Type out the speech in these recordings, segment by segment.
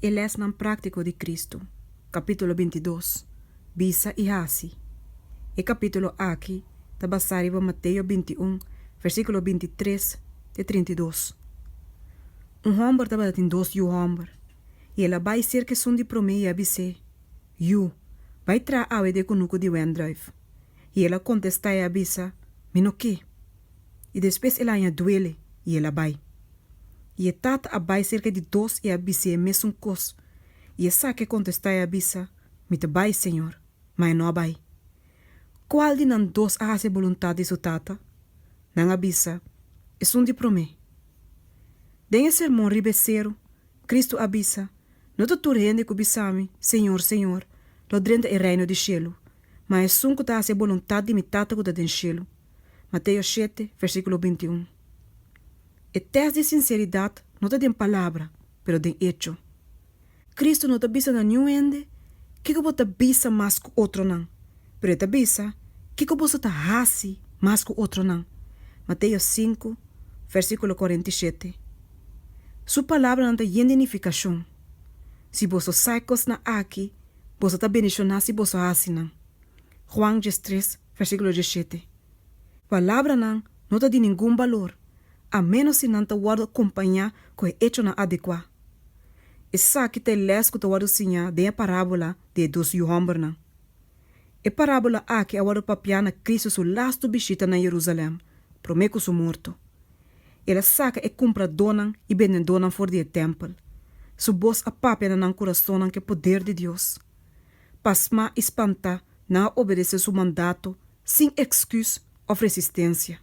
e Lesnan Praktiko Di Cristo, Kapitulo 22, Bisa e Hasi. E capítulo aqui, está basado em Mateo 21, versículo 23 e 32. Homem estava em dois homens, e ela vai ser que são de promessa a Bisa. Vai trazer a de conuco de Wendrive. E ela contesta a Bisa, "Mino que?" E depois ela ainda duele, e ela vai. E a tata a vai cerca de dois e a Bisa é mesmo cos. E essa que contesta a Bisa, "Me te vai, Senhor, mas não vai." Qual de nós dois a fazer vontade de sua tata? Não a Bisa, é um de promessa. Den esse sermão ribeceiro, Cristo avisa, não te turrende que bisami, Senhor, Senhor, lo drenta é reino de cielo, mas é um que está a vontade de mi tata que está den cielo. Mateo 7, versículo 21. E teste de sinceridade não te den palavra, pero den hecho. Cristo não te avisa na nenhum ende, que você avisa mais que outro não, pero te avisa, que você está hasi mais que outro não. Mateo 5, versículo 47. Sua palavra não tem identificação. Se você sai cos na aqui, você está bendicionado se você assina. Juan 3, versículo 17. Palavra não tem de nenhum valor, a menos se não te guarda acompanhar com o hecho na adequado. Essa que te lesco te guarda sinha de a parábola de dos homens não. E parábola aqui a guarda papiana Cristo su lasto visita na Jerusalém, promeco su morto. Ela saca e compra donan e vende donan for de templo. Su voz a papia na coração que poder de Deus. Pasma espanta não obedece su mandato, sem excuse ou resistência.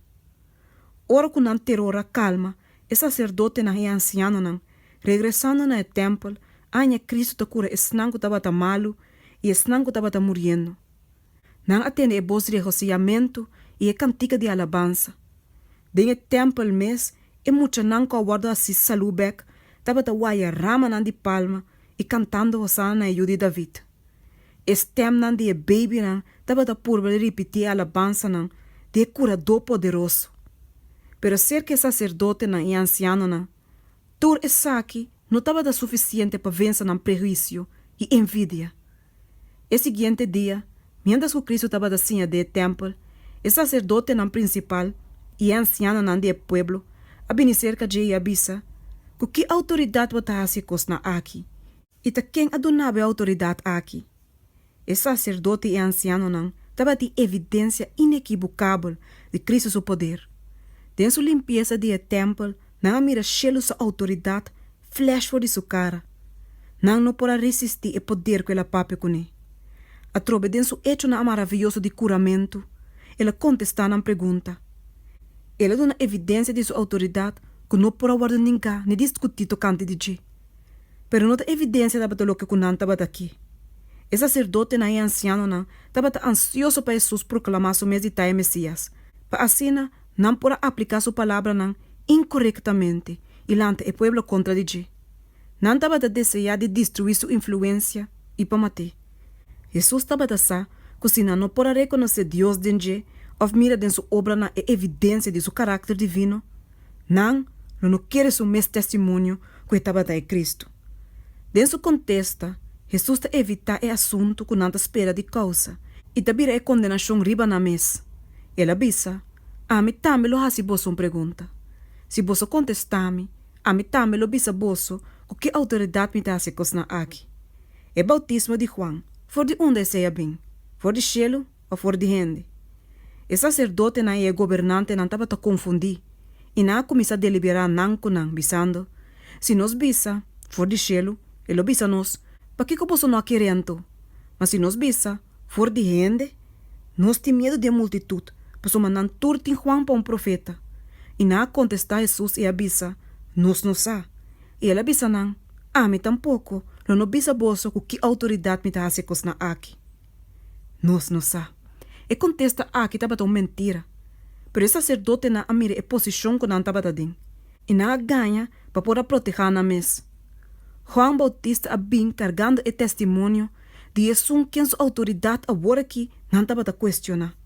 Ora com terror calma, e sacerdote na anciano não, regressando na templo, anya Cristo te cura esnango tabata malo e esnango tabata morrendo. Não atende e voz de regociamento e cantica de alabança. Den tempel mes e mucha nan ko guarda si salubek tabata waya rama nan di palma e cantando hosana e de David. Estem nan di baby nan tabata purba repetir alabança nan de curador poderoso. Pero ser que sacerdote nan e anciano nan, tur e saki não tabata suficiente para vencer nan prejuízo e envidia. E seguinte dia, mientras que Cristo tabata sinha de templo, e sacerdote nan principal e anciano nan de pueblo, a bem cerca de Bisa, que autoridade você hasi cosna aqui, e ta quem adonava a autoridade aqui. E sacerdote e anciano nan, tava de evidência inequivocável de Cristo seu poder. Den sua limpeza de templo, não mira chelo sua autoridade, flash for de sua cara. Não pode resistir o poder que ela pape com ele. A trobe den su hecho na maravilhoso de curamento, ela contesta na pergunta. Ela dá evidência de sua autoridade que não pode guardar ninguém nem discutir tocante de G. Pero não tem evidência da batalha que não estava aqui. O sacerdote na anciano não estava ansioso para Jesus proclamar seu mestre Messias. Para assim não pode aplicar sua palavra não incorretamente e lante o povo contra de G. Não estava desejando de destruir sua influência e para matar. Jesus estava assim que se não pode reconhecer Deus de G, ou mira de sua obra na evidência de seu caráter divino, não quer seu mesmo testemunho que estava em Cristo. Dentro do contexto, Jesus está evita o assunto que não espera de causa e também a condenação riba na mesa. Ela avisa, a mim também lo hasi bosso uma pergunta. Se você contestar-me, a mim também lo bisa bosso que autoridade me está se cosna aqui. É bautismo de Juan, for de onde seja bem, for de cielo ou for de gente. O sacerdote na e governante não estava a confundir e não começou a deliberar não com não, bisando. Se nós bisa, for de cielo, ele bisa nós, para que você não querendo? Mas se nós bisa, for de gente, nós temos medo de multitud, para so mandar turtin Juan para profeta. E não contestar Jesus e a bisa, nós não sa. E ela bisa não, a mim tampouco, não bisa bolso com que autoridade me está a se cosnar aqui. Nós não sa. E contesta que estava tão mentira. Pero o sacerdote na amira a posição que não estava dando. E não ganha para poder proteger na mesa. Juan Bautista a bem carregando o testemunho de Jesus quem sua autoridade agora aqui não estava a questionar.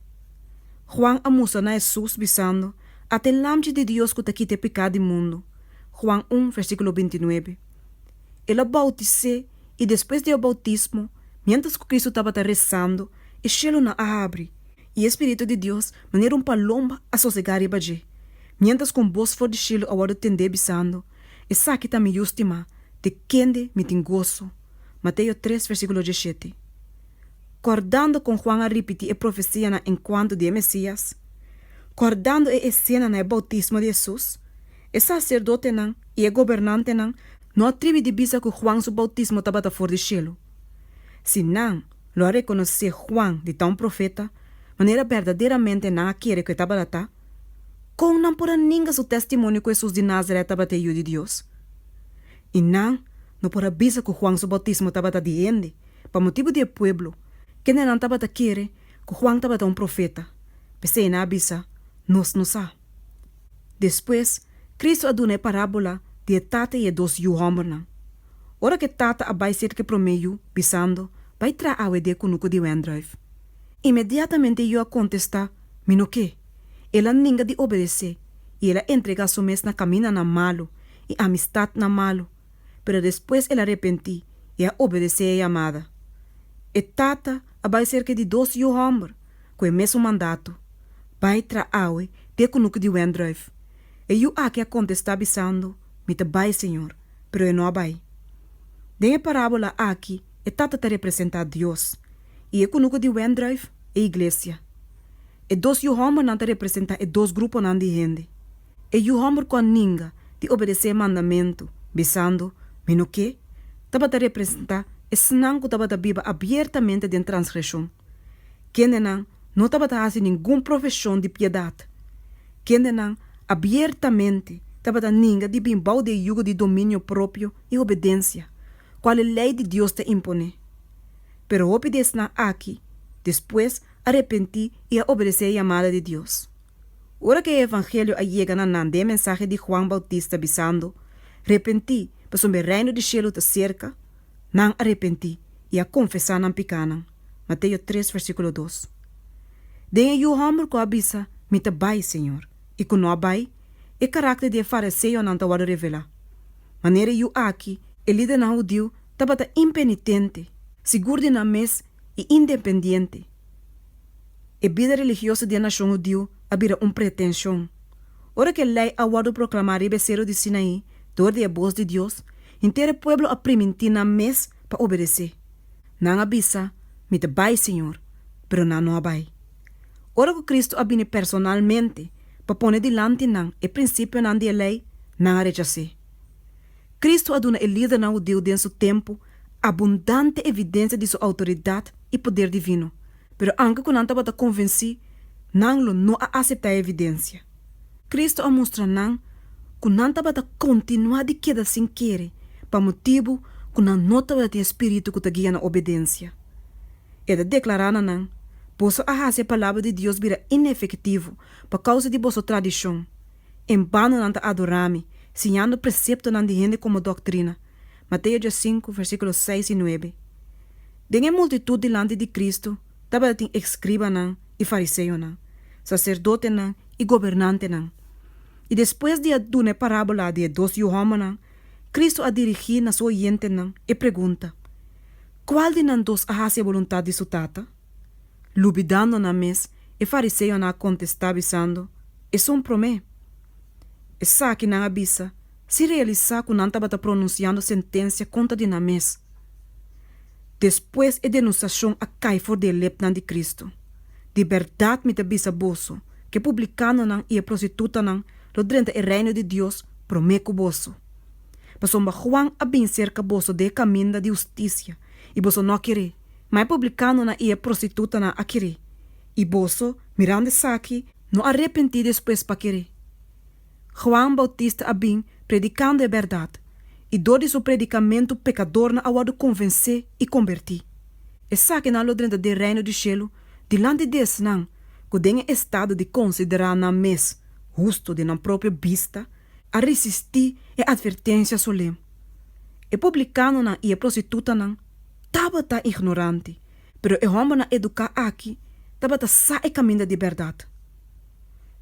Juan amusa na Jesus bisando até lamte de Deus que está aqui te pecado do mundo. Juan 1, versículo 29. ela bautizou e depois do bautismo, mientras que Cristo estava rezando, o cielo não abre e o Espírito de Deus maneira palomba a sossegar e baje. Mientras com voz for de cielo agora tende bisando, e saque também justima de quende me tem gozo. Mateo 3, versículo 17. Cordando com Juan a repetir a profecia na enquanto de Messias, cordando a cena na bautismo de Jesus, o sacerdote não e o governante não atribuem de Bisa que Juan seu bautismo estava fora de cielo. Se não, lo reconhecer Juan de tão profeta, maneira verdadeiramente não quer que estava lá, como não por ninguém seu testemunho que Jesus de Nazaré estava de Deus. E não por Bisa que Juan seu bautismo estava de ende, para motivo do pueblo, que não estava querer que Juan estava profeta. Pensei na Bisa, nós não sabemos. Depois, Cristo aduna a parábola de tata e dos homens. Ora que tata abai ser que promeio, pisando, vai tra awe de kunuko de wendrive. Imediatamente eu a contestar, mino que? Ela ninga de obedecer, e ela entrega su mes na camina na malo, e amistad na malo, pero depois ela arrepenti, e a obedecer a amada. E tata abai ser que de dos homens, com o mesmo mandato, vai tra awe de kunuko de wendrive. E eu aqui a contestar bisando, me te vai, Senhor, pero eu não abai. Den a parábola aqui, e tata te representa a Deus, e eu conuco de wendrive e igreja. E dos homens não te representa e dos grupos não de gente. E o homem com ninguém de obedecer mandamento, bisando, meno que, tava te representa e senão que tava te viva abertamente de transgressão. Quem não tava te fazer nenhuma profissão de piedade. Quem não abertamente estava a ninguém de bimbau de yugo de domínio próprio e obediência, qual a lei de Deus te impõe. Pero obedece na aqui, depois arrepentir e a obedecer a chamada de Deus. Ora que o evangelho chega na nande mensagem de Juan Bautista bisando, arrepentir, para o reino de cielo te cerca, não arrepentir e a confessar não picanam. Mateo 3, versículo 2. Den o homem que avisa, me te vai, Senhor, e que não abai, e caráter de fariseu não te vai revelar. Maneira eu aqui, o líder não judeu, estava impenitente, seguro na mesa e independente. A vida religiosa da nação judeu havia pretensão. Ora que a lei awado proclamar o becerro de Sinaí, dor de a voz de Deus, inteiro pueblo a permitir na mesa para obedecer. Não avisa, me te vai, Senhor, pero não abai. Ora que Cristo abine personalmente, para pôr delante não e princípio não de lei, não rechace. Cristo aduna o líder não deu em seu tempo abundante evidência de sua autoridade e poder divino, pero anche quando não estava convencido, não aceitar a evidência. Cristo a mostra não que não estava continuar de queda sem querer, para motivo que não estava de espírito que te guia na obediência. Ele declarar não, posso a Hasi a palavra de Deus vira inefetivo por causa de vossa tradição. Em vano não te adorame, ensinando precepto não de gente como doutrina. Mateo 5, versículos 6 e 9. Den a multitud delante de Cristo, estava tem escriba não e fariseu não, sacerdote não e governante não. E depois de dar a parábola de dos homens não, Cristo a dirigir na sua gente não e pergunta, qual de nós dois a Hasi a vontade de sua tata? Lubidando na mesa, e fariseu na contestar bisando, e son promé. E saque na abisa, se realizar que não estava pronunciando sentença contra de na mesa. Depois a denunciação a cai for de Lesnan de Cristo. De verdade me te bisa bolso, que publicano não e a prostituta não, lo drenta o reino de Deus, promeco bolso. Pasomba Juan a bem cerca bolso de caminho de justiça, e bolso não querer. Mas publicano na e prostituta na a querer. E bolso, mirando saque, não arrepentir depois para querer. Juan Bautista a bem predicando a verdade. E dor de seu predicamento pecador na awado convencer e convertir. E saque na lodrenda de reino de cielo, dilante desse não, que tem estado de considerar na mes, justo de na própria vista, a resistir e advertência solene. E publicano na e a prostituta não, estava tá ignorante, pero o homem na educar aqui, estava tá sa e caminho de verdade.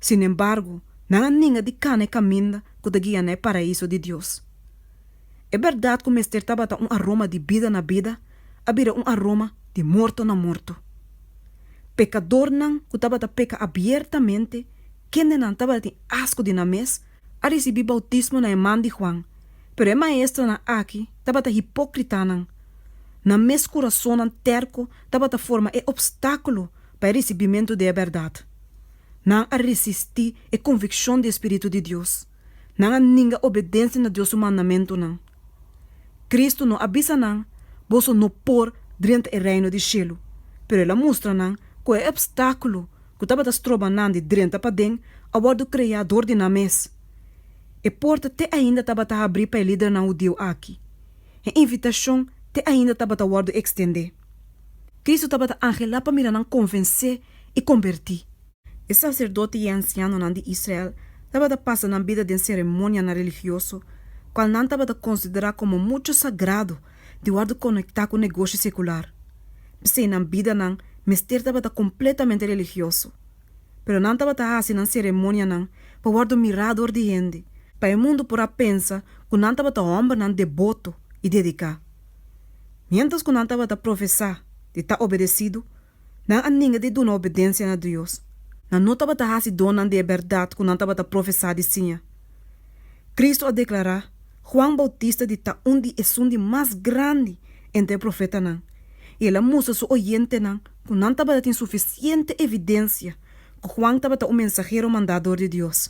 Sin embargo, não há ninguém de cana e caminho que te guia no paraíso de Deus. É verdade que o mestre estava um aroma de vida na vida, havia um aroma de morto na morto. Pecador não, que estava a pecar abertamente, quem não estava a ter asco de na mes, a receber bautismo na irmã de Juan. Pero é maestra na aqui, estava a hipócrita não. Na mes coração não terco, estava a forma é obstáculo para o recebimento da verdade. Não a resistir a convicção do Espírito de Deus. Não a ninguém obedência na Deus o mandamento não. Cristo não avisa não, você não pôr dentro do reino de cielo. Pero ela mostra não, que é obstáculo que estava a trobar não de dentro para dentro, a do Criador de names. E porta te ainda estava a abrir para o líder não o Deus aqui. A invitação te ainda estava a extender. Cristo estava a angelar para mirar não convencer e convertir. O sacerdote e anciano não de Israel estava a passar na vida de cerimônia na religioso, qual não estava a considerar como muito sagrado de guardo conectar com o negócio secular. Se na vida não, mestre estava completamente religioso. Pero não estava a fazer na cerimônia não, para guardo mirador de gente, para o mundo por a pensa que não estava a homem não devoto e dedicar. Mientras que não estava a professar de estar obedecido, não há ninguém de dar obediência a Deus. Não estava a fazer dona de verdade que não estava a professar de sim. Cristo a declarar, Juan Bautista de estar de mais grande entre o profeta não. E ela mostra seu oyente não, que não estava a ter suficiente evidência que Juan estava um mensageiro mandador de Deus.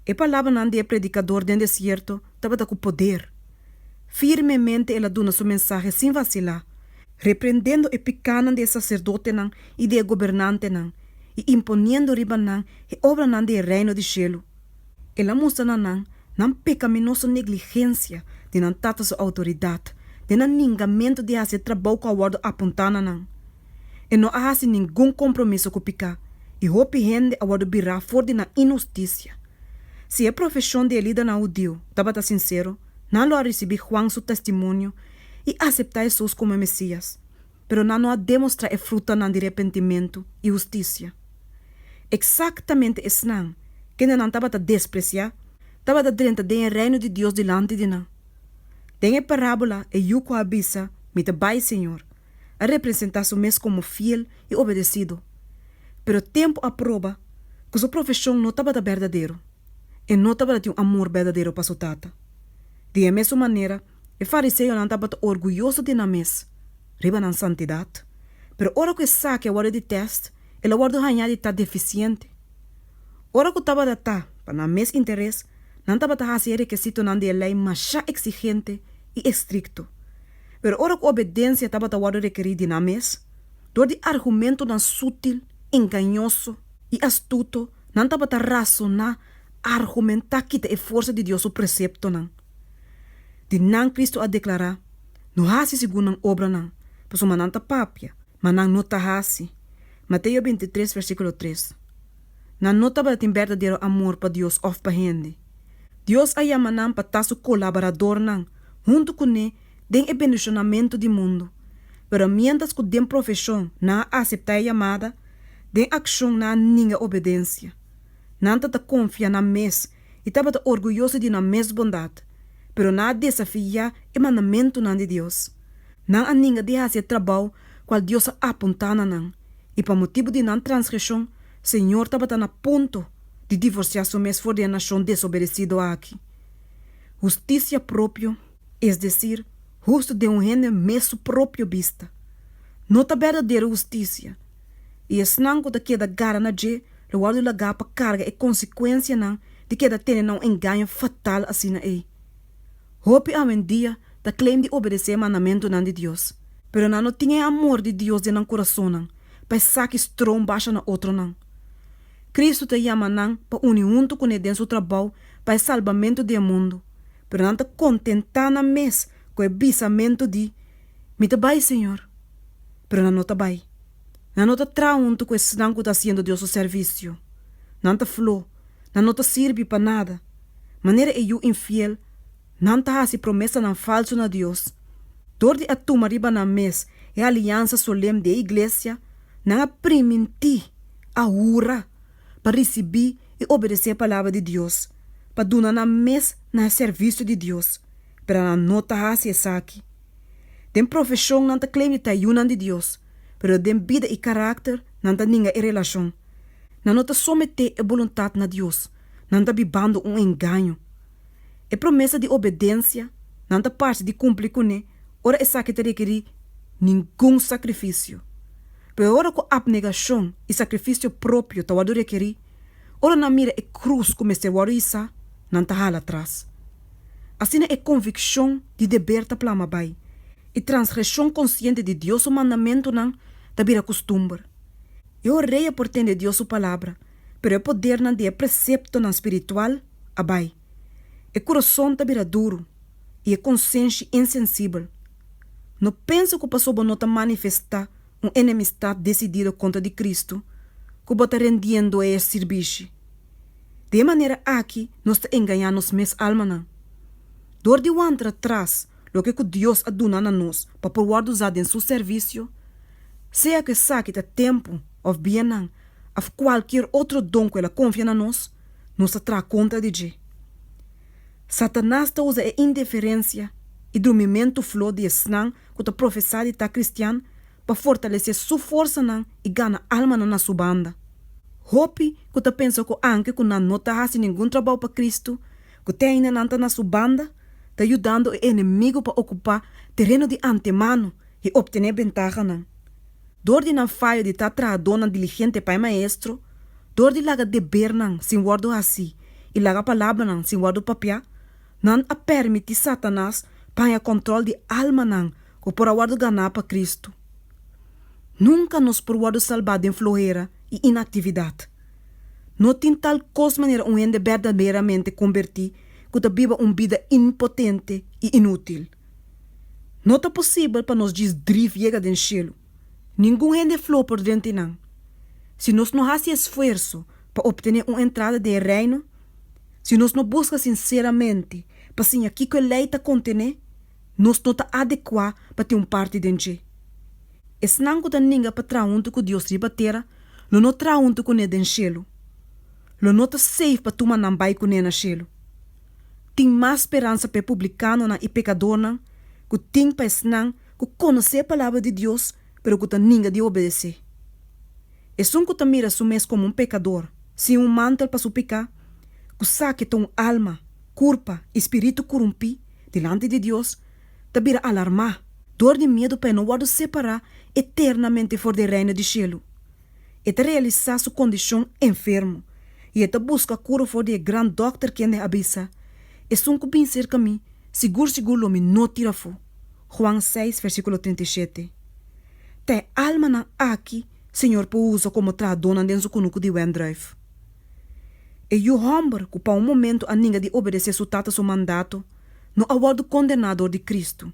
E palavra não de predicador do deserto estava com poder. Firmemente ela dona seu mensagem sem vacilar, repreendendo e picando de sacerdote não e de governante não, e imponendo riba não e obra não de reino de cielo. Ela mostra não pecaminosa negligência de não tata sua autoridade, de não ningamento de fazer trabalho com a guarda apontana não. E não há nenhum compromisso com o picar, e hope gente a guarda virar fora de na injustiça. Se a profissão de líder não o deu, estava sincero, não lo a receber Juan seu testemunho e aceitar Jesus como Messias, pero não a demonstrar a fruta de arrependimento e justiça. Exatamente esse não, que não estava a despreciar, estava dentro do reino de Deus delante de nós. Tem a parábola e yuko a Bisa, me te vai, Senhor, a representar o mês como fiel e obedecido. Pero o tempo aprova que sua profissão não estava verdadeiro e não estava de amor verdadeiro para sua tata. De a mesma maneira, o fariseu não estava orgulhoso de names, riba na santidade. Pero ora que saque a hora de teste, ele guarda ganhar de estar deficiente. Ora que estava a estar, para names interesse, não estava a fazer requisito não de lei mais exigente e estricto. Pero ora que a obediência estava a guarda requerir de names, dor de argumento não sutil, enganhoso e astuto, não estava a razonar, argumentar que a força de Deus o precepto não. De não Cristo a declarar, não Hasi segundo a obra não, pois uma não está papia, mas não está Hasi. Mateo 23, versículo 3. Não estava tem verdadeiro amor para Deus ou para gente. Deus a chama não para estar seu colaborador não, junto com ele, den o bendicionamento do mundo. Pero mientras que den profissão não aceitar a chamada, den ação não ninguém obediência. Não está confia na mes e estava orgulhoso de na mes bondade. Pero não desafia o mandamento não de Deus. Não há ninguém de fazer trabalho qual Deus apontana não. E para motivo de não transgressão, Senhor estava a ponto de divorciar seu mês fora de nação desobedecido aqui. Justiça própria, é decir, justo de gente mesmo próprio vista. Não está verdadeira justiça. E é não que queda gara na je, o guardo lagar para carga e consequência não de queda ter não engano fatal assim aí. Hope a um dia da claim de obedecer mandamento não de Deus. Pero não tinha amor de Deus em coração não, para saque strong baixa na outro não. Cristo te chama não para unir junto com ele em seu trabalho para o salvamento do mundo. Pero não te contentar na mes com o bisamento de me te vai, Senhor. Pero não te vai. Não te traz junto com esse não que está fazendo Deus o serviço. Não te flou. Não te serve para nada. Maneira é eu infiel. Não te faz promessa não falso na Deus. Dor de atuma riba na mes e a aliança solene da igreja, não aprimentir a ura para receber e obedecer a palavra de Deus, para donar na mes na serviço de Deus, para na nota Hasi e Saki. Den profissão não ta claim ta yunan de Deus, pero den vida e carácter não ta ninga e relação. Não nota someter a vontade na Deus, não ta bibando engano. E promessa de obediência, não ta parte de cumprir com ne, ora é Saki te requerir nenhum sacrifício. Pero ora com abnegação e sacrifício próprio ta wadu requerir, ora na mira e cruz como se wadu isa, não ta hala atrás. Assim é convicção de deber ta plama bai, e transgressão consciente de Deus o mandamento não ta vira costumbre. Eu reia por ter de Deus sua palavra, pero é poder não de precepto não espiritual, abai. E coração ta vira duro, e é consciência insensível. Não penso que o pastor não ta manifestar enemistade decidida contra de Cristo, que bota rendendo a esse serviço. De maneira aqui, nós ta enganar nos mes alma não. Dor de wantra atrás, lo que Deus aduna na nós, para por usar em seu serviço, seja que saque de tempo, ou bem não, ou qualquer outro dom que ela confia na nós terá conta de Deus. Satanás ta usa a indiferença e dormimento flor de esnang que ta professar de ta cristiano para fortalecer sua força não e ganhar alma na sua banda. Hope que ta pensa que anche que não ta hasi nenhum trabalho para Cristo, que te ainda não ta na sua banda, ta ajudando o inimigo para ocupar terreno de antemano e obter ventaja não. Dor de não falho de ta traadona diligente pai maestro, dor de laga deber não sem guardo Hasi e laga palavra não sem guardo papia, não a permite Satanás para controle de alma não que por guardo ganhar para Cristo. Nunca nos por guardo salvar de floreira e inatividade. Não tem tal coisa maneira ende verdadeiramente convertir que ta viva vida impotente e inútil. Não é possível para nós desdrive chega do cielo. Ninguém ende flor por dentro não. Se nós não fazemos esforço para obter entrada de reino, se nós não busca sinceramente para sim aqui que a lei está contene, nós não está adequado para ter parte dentro. E se não que ninguém para traunto que Deus ribatera, não traunto que ne den cielo. Não está safe para tomar não vai com ne na cielo. Tem mais esperança para publicano e pecador não, que tem para não que conhecer a palavra de Deus, pero que ninguém de obedecer. E só que mira su mes como pecador, sem mantel para su pecar, que saque tua alma, culpa, espírito corrompi, delante de Deus, te vira alarmar, dor de medo para não guardo separar eternamente fora do reino de cielo. E te realizar sua condição enfermo, e te busca cura fora de grande doctor que é a Bisa, e só que bem cerca mim, seguro me não tira fo. Juan 6, versículo 37. Te alma na aqui, Senhor, por uso como tradona dentro do cunuco de Wendrive. E o homem que para momento a ninguém de obedecer seu tata seu mandato, não aguardo condenador de Cristo,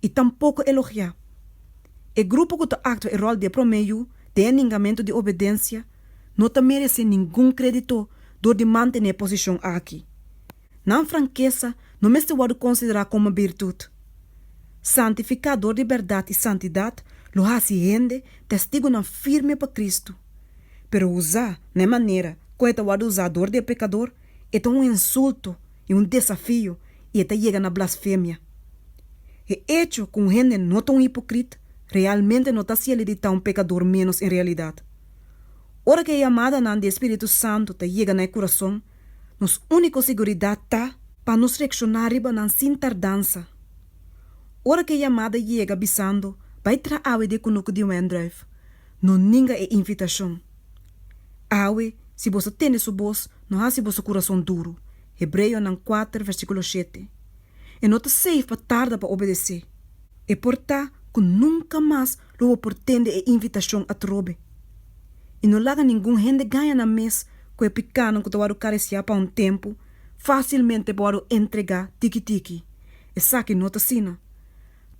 e tampouco elogiar. E grupo que te actua o rol de promeio, de enengamento de obediência, não te merece nenhum crédito dor de manter posição aqui. Na franqueza, não me se pode considerar como virtude. Santificador de verdade e santidade, lo haciende testigo não firme para Cristo. Pero usar, na maneira, que o usador de pecador, é insulto e desafio, e chega na blasfêmia. E hecho com gente não tão hipócrita, realmente não está se ele de pecador menos em realidade. Ora que a chamada do Espírito Santo chega no coração, nos única seguridade está para nos reaccionar sem tardança. Ora que a chamada chega bisando, vai trazer de conuco de Wendrive, não ninguém é invitação. Awe, se você tem sua voz, não há se vosso coração duro. Hebreu 4, versículo 7. E não te safe para tarda para obedecer. E portar que nunca mais lo pretende a invitação a trobe. E não laga nenhum gente ganha na mês que é pequeno que te vai carecer para tempo, facilmente pode entregar tiki-tiki. E saque não te sina.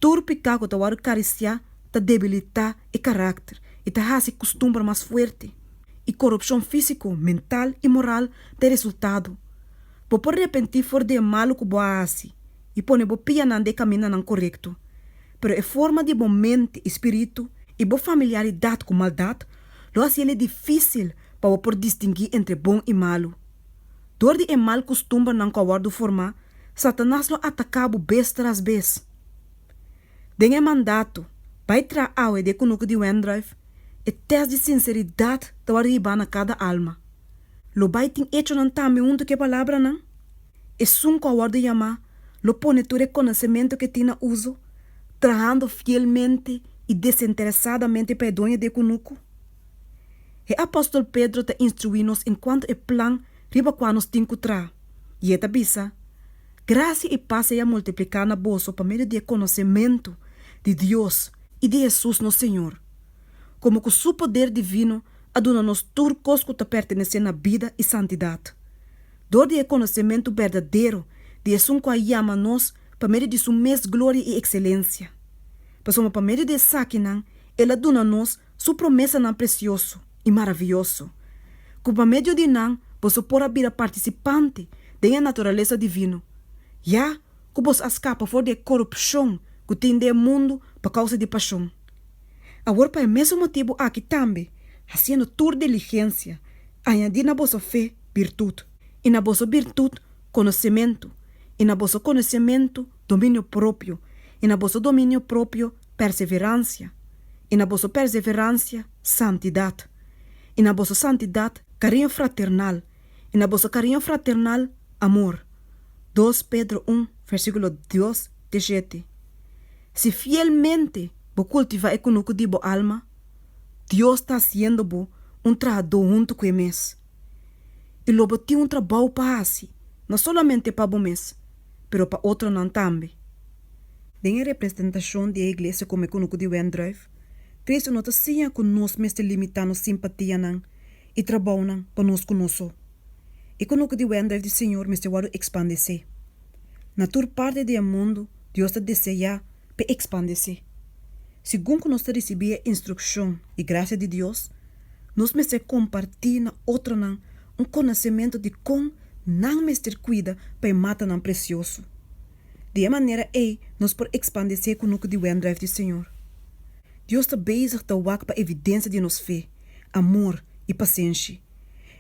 Todo pecado que te vai carecer te debilitar e caráter e te hace costumbre mais forte. E corrupção físico, mental e moral de resultado. Por repentir for de malo que boa Hasi e pone bo pia de caminho não correto. Pero é forma de bom mente, espírito e boa familiaridade com maldade, lo hace ele difícil para por distinguir entre bom e malo. Dor de mal costumbre não cowardo formar, Satanás lo atacava vez tras vez. Dengue mandato, vai tra aue de kunuku di wendrive, e teste de sinceridade da arriba na cada alma. Lo vai ting hecho nan tame unto que palavra nan? E sunco a word yama, lo pone tu reconhecimento que tina uso, trabajando fielmente e desinteressadamente para a dona de kunuku. O apóstolo Pedro te instrui-nos enquanto o plan riba qua nos tincutra. E eta bisa, graça e paz seja multiplicar na bolsa por meio de conhecimento de Deus e de Jesus no Senhor. Como que o seu poder divino aduna-nos turcos que te pertencem na vida e santidade. Dor de conhecimento verdadeiro de Jesus que chama-nos por meio de sua mesma glória e excelência. Passamos por meio de saquinan, ele aduna-nos sua promessa não precioso e maravilhoso. Que por meio de nan, você pode vir participante da natureza divina. Já que você escapa fora de corrupção que tem no mundo por causa de paixão. Agora, para o mesmo motivo aqui também, fazendo tua diligência, añadir na vossa fé virtude, e na vossa virtude conhecimento, e na vosso conhecimento domínio próprio, e na vosso domínio próprio perseverança, e na vossa perseverança santidade, e na vossa santidade carinho fraternal, e na vossa carinho fraternal amor. 2 Pedro 1, versículo 2, 17. Se fielmente vos cultivar e conuco de bo alma, Deus está haciendo bo trabalho junto com mes. E lobo tem trabalho para Hasi, não somente para bo mes, pero para outro não também. Em representação da igreja como é conuco de Wendrive, Cristo não está com nós mesmo limitando simpatia não e trabalho não para nós conosco. E conuco de Wendrive do Senhor me se vai expandir-se. Na toda parte do mundo, Deus está deseja para expandir-se. Segundo nós recebemos instrução e graça de Deus, nós me se compartilhar na outra não conhecimento de como não me ser cuida para matar não precioso. De maneira aí, nós por expandir-se com o que de Wendrive do Senhor. Deus está bezig te wak para evidência de nos fé, amor e paciência.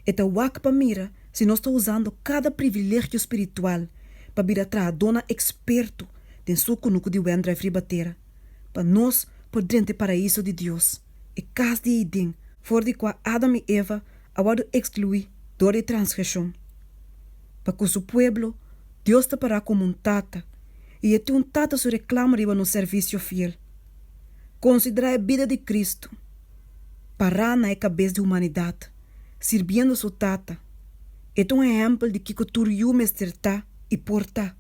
E te wak para mira se nós estamos usando cada privilégio espiritual para vir atrás dona experto de seu conuco de Wendrive ribatera, para nós por dentro do paraíso de Deus. E cas de idem, for de qua Adam e Eva awado excluir dor de transgressão. Para que o seu pueblo, Deus te para como tata, e é um tata se reclama riba no serviço fiel. Considerar a vida de Cristo, parar na cabeça da humanidade, servindo seu tata. É um exemplo de que tu mesterta e porta.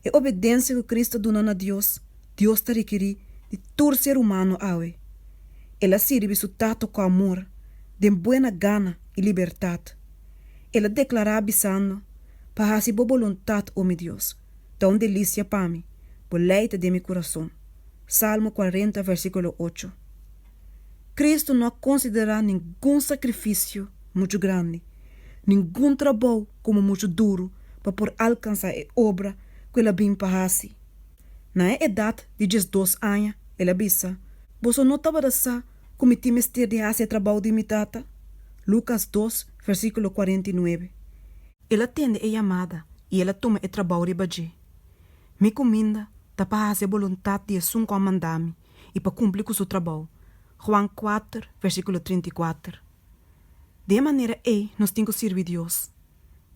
É obediência que Cristo dona a Deus, Deus te requer de todo ser humano awe. Ela serve seu tata com amor, de boa gana e liberdade. Ela declara abisando, para fazer boa vontade, oh meu Deus, tão delícia para mim, por leite de meu coração. Salmo 40, versículo 8. Cristo não considera nenhum sacrifício muito grande, nenhum trabalho como muito duro para por alcançar a obra que ela bem para Hasi. Na idade de 12 anos, ela Bisa, você não estava como te mestre de Hasi trabalho de mitata? Lucas 2, versículo 49. Ela atende a chamada e ela toma o trabalho de Baji. Me comenda para fazer a vontade de Jesus com mandame e para cumprir com o seu trabalho. João 4, versículo 34. De maneira aí, nós temos que servir Deus.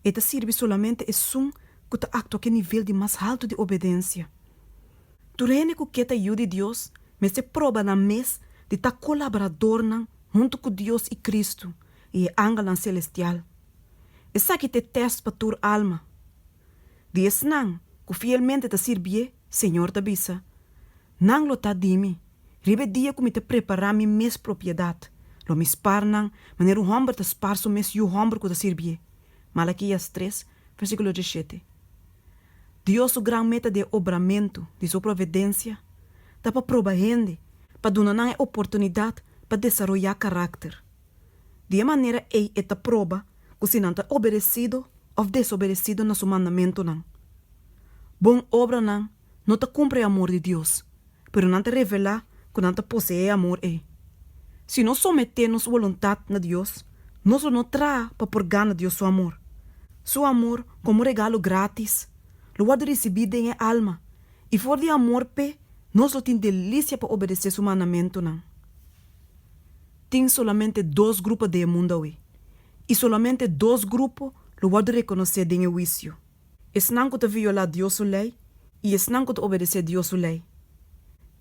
Eta serve solamente Jesus que está acto a nível de mais alto de obediência. Tu reine que te ajude Deus, mas se prova na mês de estar colaborador junto com Deus e Cristo e a ángel celestial. Essa que te testa para tua alma. Diz não, que fielmente te servir, Senhor da Bisa. Não lo tá dimi. Ribe dia que me te preparar minha mes propriedade. Lo me spar não, maneira o homem te spar so mes o homem que te servir. Malaquias 3, versículo 17. Deus o gran meta de obramento, de sua providência, dá para provar gente, para dar uma oportunidade para desenvolver caráter. De maneira aí é a prova que se não está obedecido ou desobedecido no seu mandamento não. Bom obra não te cumpre o amor de Deus, pero não te revela que não te possui amor aí. Se nós sometemos vontade a Deus, nós não traz para por gana Deus seu amor. Seu amor como regalo grátis, lo guarda recebido em alma. E for de amor pe, nós lo tem delícia para obedecer su mandamento não. Tem solamente 2 grupos de mundo hoje. E solamente 2 grupos lo guarda reconhecer de juízo. Es não que violar Deus sua lei e es não que obedecer Deus sua lei.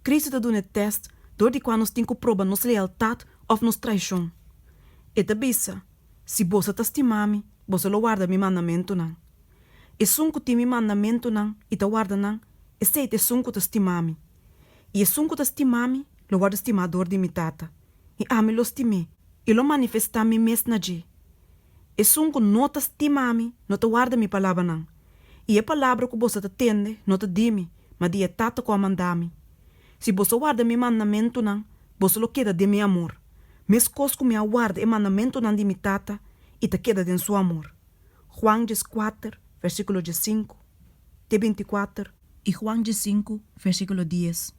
Cristo te dá um teste door die quando nós temos que provar nossa lealdade ou nossa traição. E te Bisa, se você te estimar-me, você lo guarda mi mandamento não. E sunco ti mi mandamento não e te guarda não, e sei te sunco te estimar-me. E sunco te estimar-me, lo guarda estimador de mi tata. E ame lo estime, e lo manifesta mi mes na je. E sunco não te estimar-me, não te guarda mi palavra não. E a palavra que você te tende, não te dime, mas de tata que mandar-me. Se você guarda mi mandamento não, você lo queda de mi amor. Mes cosco me aguarda e mandamento não de mi tata, e te queda de su amor. Juan 4, versículo 5, de 24, e Juan 5, versículo 10.